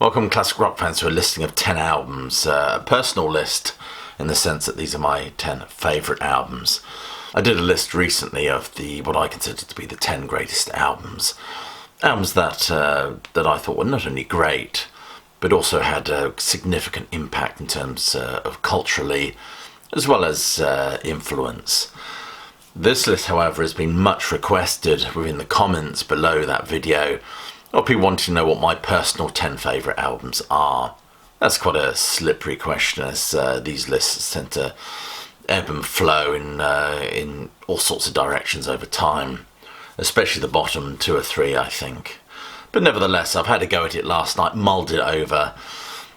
Welcome classic rock fans to a listing of 10 albums, a personal list in the sense that these are my 10 favourite albums. I did a list recently of what I consider to be the 10 greatest albums. Albums that I thought were not only great, but also had a significant impact in terms of culturally, as well as influence. This list, however, has been much requested within the comments below that video, of people wanting to know what my personal 10 favourite albums are. That's quite a slippery question, as these lists tend to ebb and flow in all sorts of directions over time, especially the bottom 2 or 3, I think. But nevertheless, I've had a go at it last night, mulled it over,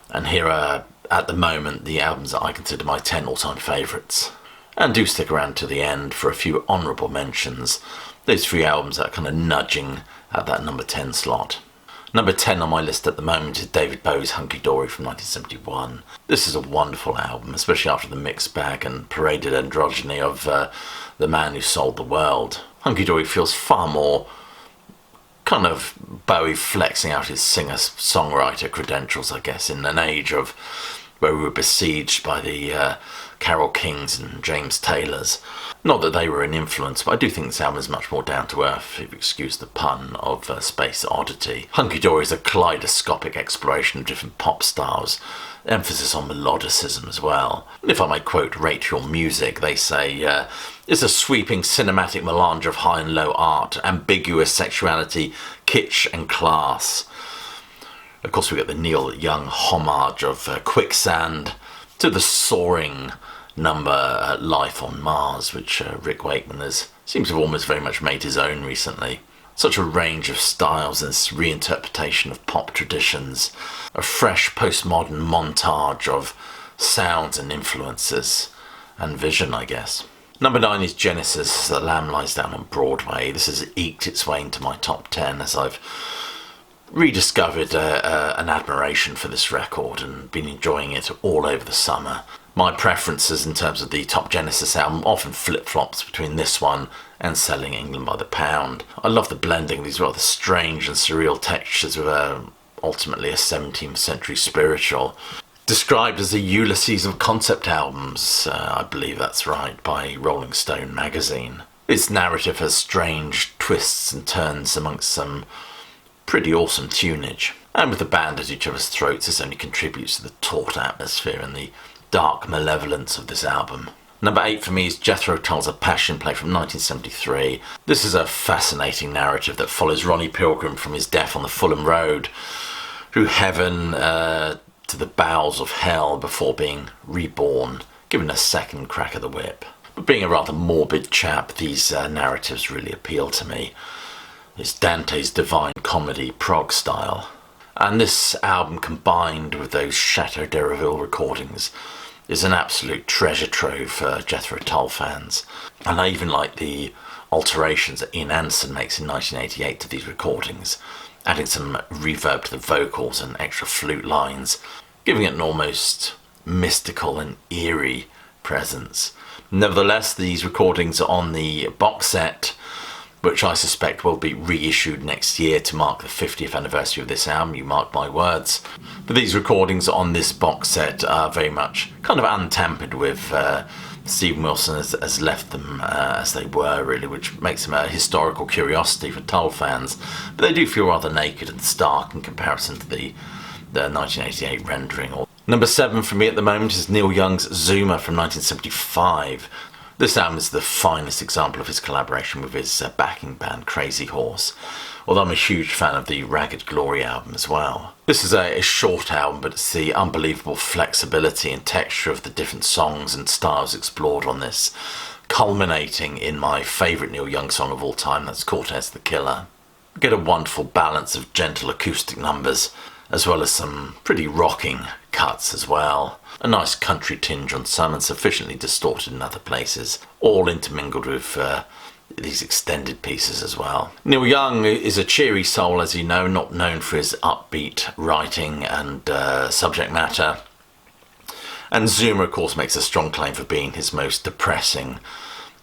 and here are, at the moment, the albums that I consider my 10 all-time favourites. And do stick around to the end for a few honourable mentions. Those 3 albums that are kind of nudging at that number 10 slot. Number 10 on my list at the moment is David Bowie's Hunky Dory from 1971. This is a wonderful album, especially after the mixed bag and paraded androgyny of The Man Who Sold the World. Hunky Dory feels far more kind of Bowie flexing out his singer-songwriter credentials, I guess, in an age of where we were besieged by the Carole Kings and James Taylors. Not that they were an influence, but I do think this album is much more down to earth, if you excuse the pun, of space oddity. Hunky Dory is a kaleidoscopic exploration of different pop styles, emphasis on melodicism as well. And if I may quote Rate Your Music, they say, it's a sweeping cinematic melange of high and low art, ambiguous sexuality, kitsch and class. Of course, we get the Neil Young homage of Quicksand to the soaring number Life on Mars, which Rick Wakeman seems to have almost very much made his own recently. Such a range of styles and this reinterpretation of pop traditions, a fresh postmodern montage of sounds and influences, and vision, I guess. Number 9 is Genesis, The Lamb Lies Down on Broadway. This has eked its way into my top 10 as I've rediscovered an admiration for this record and been enjoying it all over the summer. My preferences in terms of the top Genesis album often flip-flops between this one and Selling England by the Pound. I love the blending of these rather strange and surreal textures with ultimately a 17th century spiritual. Described as the Ulysses of concept albums, I believe that's right, by Rolling Stone magazine. Its narrative has strange twists and turns amongst some pretty awesome tunage. And with the band at each other's throats, this only contributes to the taut atmosphere and the dark malevolence of this album. Number 8 for me is Jethro Tull's A Passion Play from 1973. This is a fascinating narrative that follows Ronnie Pilgrim from his death on the Fulham Road, through heaven to the bowels of hell before being reborn, given a second crack of the whip. But being a rather morbid chap, these narratives really appeal to me. It's Dante's Divine Comedy prog style. And this album, combined with those Chateau d'Erouville recordings, is an absolute treasure trove for Jethro Tull fans. And I even like the alterations that Ian Anderson makes in 1988 to these recordings, adding some reverb to the vocals and extra flute lines, giving it an almost mystical and eerie presence. Nevertheless, these recordings are on the box set, which I suspect will be reissued next year to mark the 50th anniversary of this album, you mark my words. But these recordings on this box set are very much kind of untampered with. Stephen Wilson has left them as they were, really, which makes them a historical curiosity for Tull fans. But they do feel rather naked and stark in comparison to the 1988 rendering. Number 7 for me at the moment is Neil Young's Zuma from 1975. This album is the finest example of his collaboration with his backing band Crazy Horse, although I'm a huge fan of the Ragged Glory album as well. This is a short album, but it's the unbelievable flexibility and texture of the different songs and styles explored on this, culminating in my favourite Neil Young song of all time, that's Cortez the Killer. We get a wonderful balance of gentle acoustic numbers, as well as some pretty rocking cuts as well. A nice country tinge on some and sufficiently distorted in other places, all intermingled with these extended pieces as well. Neil Young is a cheery soul, as you know, not known for his upbeat writing and subject matter. And Zuma, of course, makes a strong claim for being his most depressing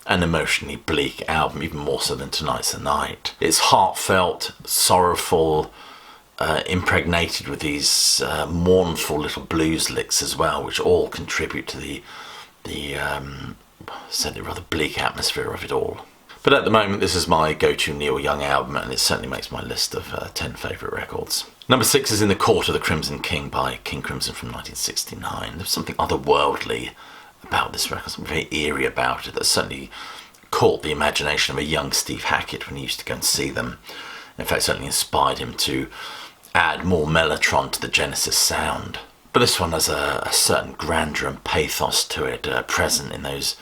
and emotionally bleak album, even more so than Tonight's the Night. It's heartfelt, sorrowful, impregnated with these mournful little blues licks as well, which all contribute to the certainly rather bleak atmosphere of it all. But at the moment, this is my go-to Neil Young album, and it certainly makes my list of 10 favourite records. Number 6 is In the Court of the Crimson King by King Crimson from 1969. There's something otherworldly about this record, something very eerie about it that certainly caught the imagination of a young Steve Hackett when he used to go and see them. In fact, certainly inspired him to add more mellotron to the Genesis sound. But this one has a certain grandeur and pathos to it, present in those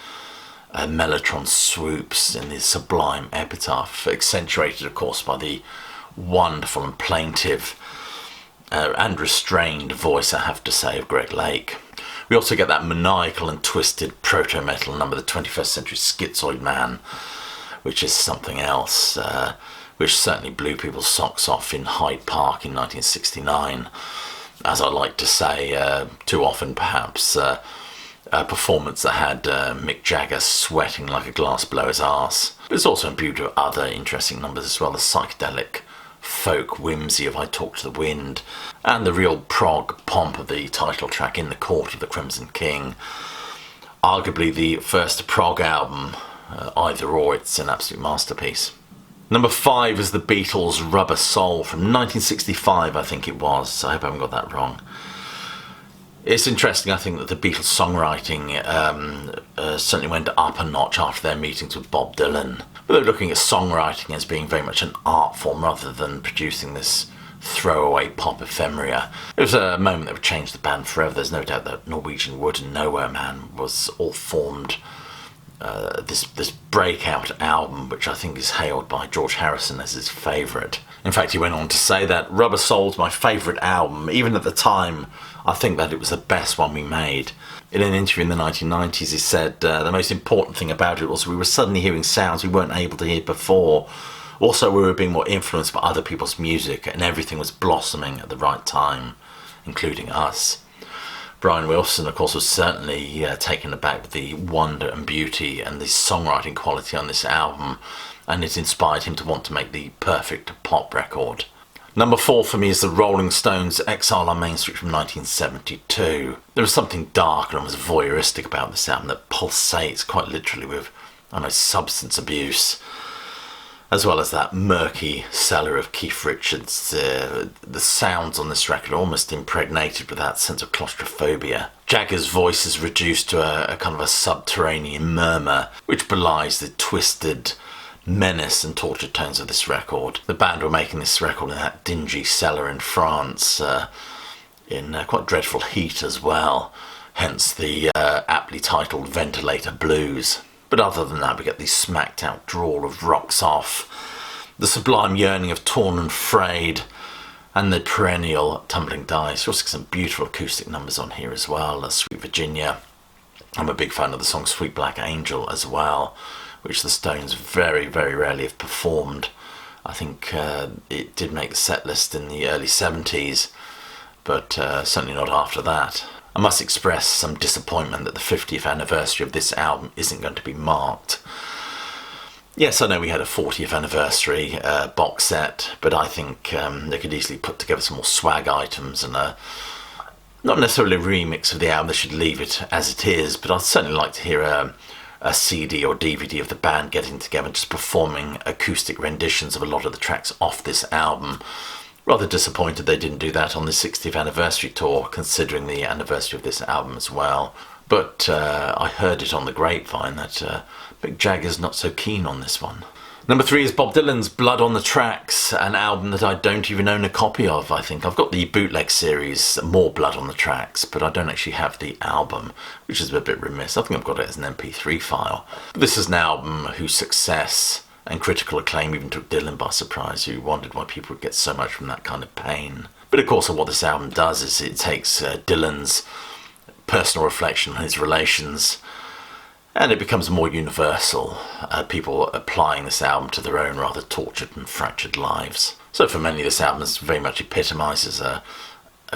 mellotron swoops in the sublime epitaph, accentuated, of course, by the wonderful and plaintive and restrained voice, I have to say, of Greg Lake. We also get that maniacal and twisted proto-metal number, the 21st Century Schizoid Man, which is something else, which certainly blew people's socks off in Hyde Park in 1969. As I like to say, too often perhaps, a performance that had Mick Jagger sweating like a glass below his arse. But it's also imbued with other interesting numbers as well, the psychedelic folk whimsy of I Talk to the Wind, and the real prog pomp of the title track In the Court of the Crimson King. Arguably the first prog album, either or, it's an absolute masterpiece. Number 5 is the Beatles' Rubber Soul from 1965, I think it was. I hope I haven't got that wrong. It's interesting, I think, that the Beatles' songwriting certainly went up a notch after their meetings with Bob Dylan. But they're looking at songwriting as being very much an art form rather than producing this throwaway pop ephemera. It was a moment that would change the band forever. There's no doubt that Norwegian Wood and Nowhere Man was all formed this breakout album, which I think is hailed by George Harrison as his favourite. In fact, he went on to say that Rubber Soul's my favourite album. Even at the time, I think that it was the best one we made. In an interview in the 1990s, he said the most important thing about it was we were suddenly hearing sounds we weren't able to hear before. Also, we were being more influenced by other people's music, and everything was blossoming at the right time, including us. Brian Wilson, of course, was certainly taken aback with the wonder and beauty and the songwriting quality on this album, and it inspired him to want to make the perfect pop record. Number 4 for me is the Rolling Stones' Exile on Main Street from 1972. There was something dark and almost voyeuristic about this album that pulsates quite literally with, substance abuse, as well as that murky cellar of Keith Richards. The sounds on this record are almost impregnated with that sense of claustrophobia. Jagger's voice is reduced to a kind of a subterranean murmur, which belies the twisted menace and tortured tones of this record. The band were making this record in that dingy cellar in France, in quite dreadful heat as well, hence the aptly titled Ventilator Blues. But other than that, we get the smacked out drawl of Rocks Off, the sublime yearning of Torn and Frayed, and the perennial Tumbling Dice. You also get some beautiful acoustic numbers on here as well, Sweet Virginia. I'm a big fan of the song Sweet Black Angel as well, which the Stones very, very rarely have performed. I think it did make the set list in the early 70s, but certainly not after that. I must express some disappointment that the 50th anniversary of this album isn't going to be marked. Yes, I know we had a 40th anniversary box set, but I think they could easily put together some more swag items and not necessarily a remix of the album. They should leave it as it is, but I'd certainly like to hear a CD or DVD of the band getting together and just performing acoustic renditions of a lot of the tracks off this album. Rather disappointed they didn't do that on the 60th anniversary tour, considering the anniversary of this album as well. But I heard it on the grapevine that Mick Jagger's not so keen on this one. Number 3 is Bob Dylan's Blood on the Tracks, an album that I don't even own a copy of, I think. I've got the bootleg series, More Blood on the Tracks, but I don't actually have the album, which is a bit remiss. I think I've got it as an MP3 file. But this is an album whose success and critical acclaim even took Dylan by surprise, who wondered why people would get so much from that kind of pain. But of course, what this album does is it takes Dylan's personal reflection on his relations, and it becomes more universal, people applying this album to their own rather tortured and fractured lives. So for many, this album very much epitomises a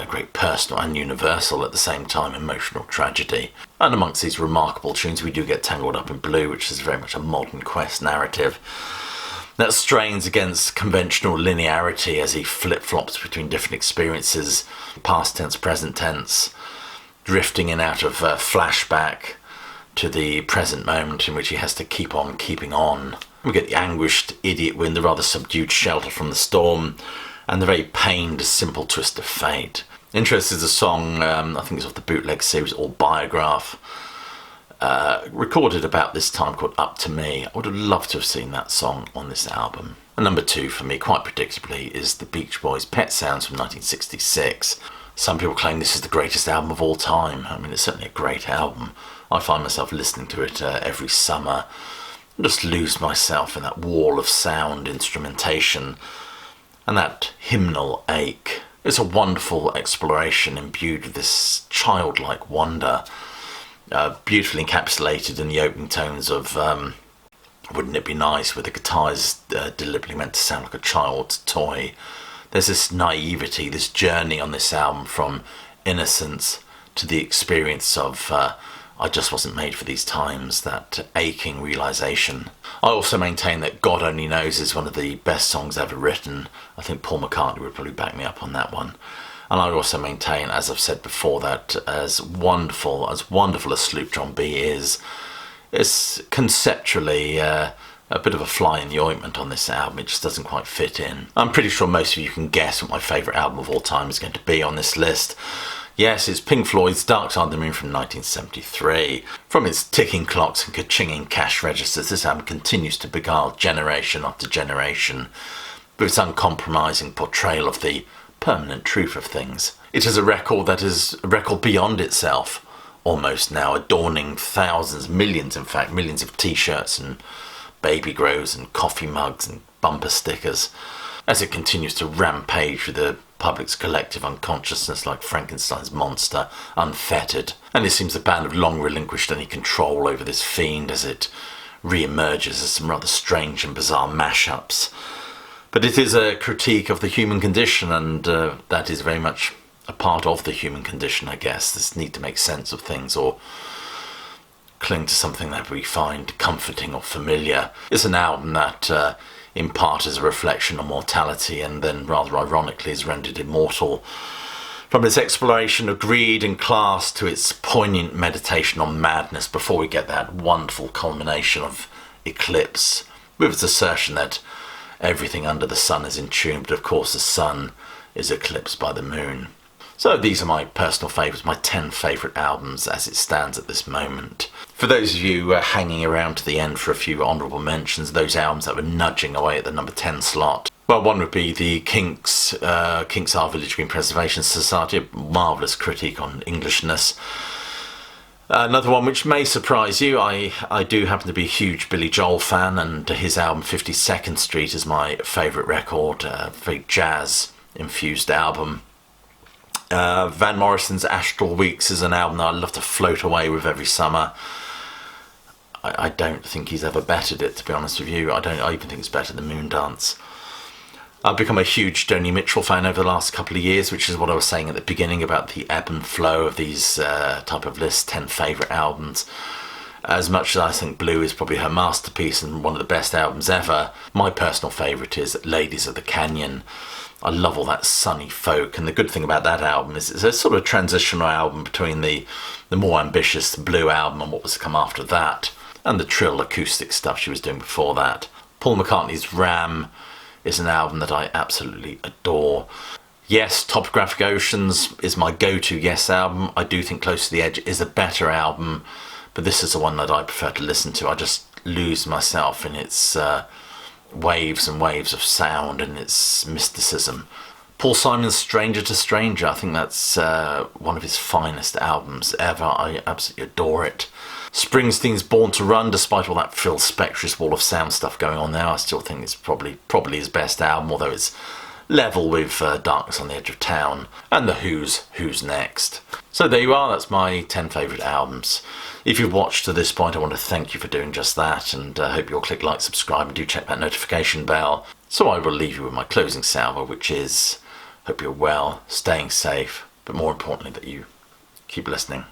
great personal and universal at the same time emotional tragedy. And amongst these remarkable tunes, we do get Tangled Up in Blue, which is very much a modern quest narrative. that strains against conventional linearity as he flip-flops between different experiences, past tense, present tense, drifting in out of flashback to the present moment in which he has to keep on keeping on. We get the anguished idiot wind, the rather subdued shelter from the storm, and the very pained simple twist of fate. Interest is a song, I think it's off the bootleg series or Biograph, recorded about this time, called Up to Me. I would have loved to have seen that song on this album. And number 2 for me, quite predictably, is the Beach Boys' Pet Sounds from 1966. Some people claim this is the greatest album of all time. I mean, it's certainly a great album. I find myself listening to it every summer and just lose myself in that wall of sound, instrumentation, and that hymnal ache. It's a wonderful exploration imbued with this childlike wonder, beautifully encapsulated in the opening tones of Wouldn't It Be Nice, where the guitar is deliberately meant to sound like a child's toy. There's this naivety, this journey on this album from innocence to the experience of I just wasn't made for these times, that aching realisation. I also maintain that God Only Knows is one of the best songs ever written. I think Paul McCartney would probably back me up on that one. And I also maintain, as I've said before, that as wonderful as Sloop John B is, it's conceptually a bit of a fly in the ointment on this album. It just doesn't quite fit in. I'm pretty sure most of you can guess what my favourite album of all time is going to be on this list. Yes, it's Pink Floyd's Dark Side of the Moon from 1973. From its ticking clocks and ka-chinging cash registers, this album continues to beguile generation after generation with its uncompromising portrayal of the permanent truth of things. It is a record that is a record beyond itself, almost now, adorning thousands, millions of t-shirts and baby grows and coffee mugs and bumper stickers, as it continues to rampage with the public's collective unconsciousness like Frankenstein's monster, unfettered. And it seems the band have long relinquished any control over this fiend as it re-emerges as some rather strange and bizarre mashups. But it is a critique of the human condition, and that is very much a part of the human condition, I guess, this need to make sense of things or cling to something that we find comforting or familiar. It's an album that in part is a reflection on mortality and then rather ironically is rendered immortal. From its exploration of greed and class to its poignant meditation on madness before we get that wonderful culmination of Eclipse, with its assertion that everything under the sun is entombed, but of course the sun is eclipsed by the moon. So these are my personal favourites, my 10 favourite albums as it stands at this moment. For those of you hanging around to the end for a few honourable mentions, those albums that were nudging away at the number 10 slot. Well, one would be the Kinks' Our Village Green Preservation Society, a marvellous critique on Englishness. Another one which may surprise you, I do happen to be a huge Billy Joel fan, and his album 52nd Street is my favourite record, a very jazz-infused album. Van Morrison's Astral Weeks is an album that I love to float away with every summer. I don't think he's ever bettered it, to be honest with you. I even think it's better than Moondance. I've become a huge Joni Mitchell fan over the last couple of years, which is what I was saying at the beginning about the ebb and flow of these type of lists, 10 favourite albums. As much as I think Blue is probably her masterpiece and one of the best albums ever, my personal favourite is Ladies of the Canyon. I love all that sunny folk, and the good thing about that album is it's a sort of transitional album between the more ambitious Blue album and what was to come after that, and the trill acoustic stuff she was doing before that. Paul McCartney's Ram is an album that I absolutely adore. Yes, Topographic Oceans is my go-to Yes album. I do think Close to the Edge is a better album, but this is the one that I prefer to listen to. I just lose myself in its waves and waves of sound and its mysticism. Paul Simon's Stranger to Stranger, I think that's one of his finest albums ever. I absolutely adore it. Springsteen's Born to Run, despite all that Phil Spector's wall of sound stuff going on there, I still think it's probably his best album, although it's level with Darkness on the Edge of Town and the Who's Next. So there you are, that's my 10 favourite albums. If you've watched to this point, I want to thank you for doing just that, and I hope you'll click like, subscribe, and do check that notification bell. So I will leave you with my closing salvo, which is, hope you're well, staying safe, but more importantly that you keep listening.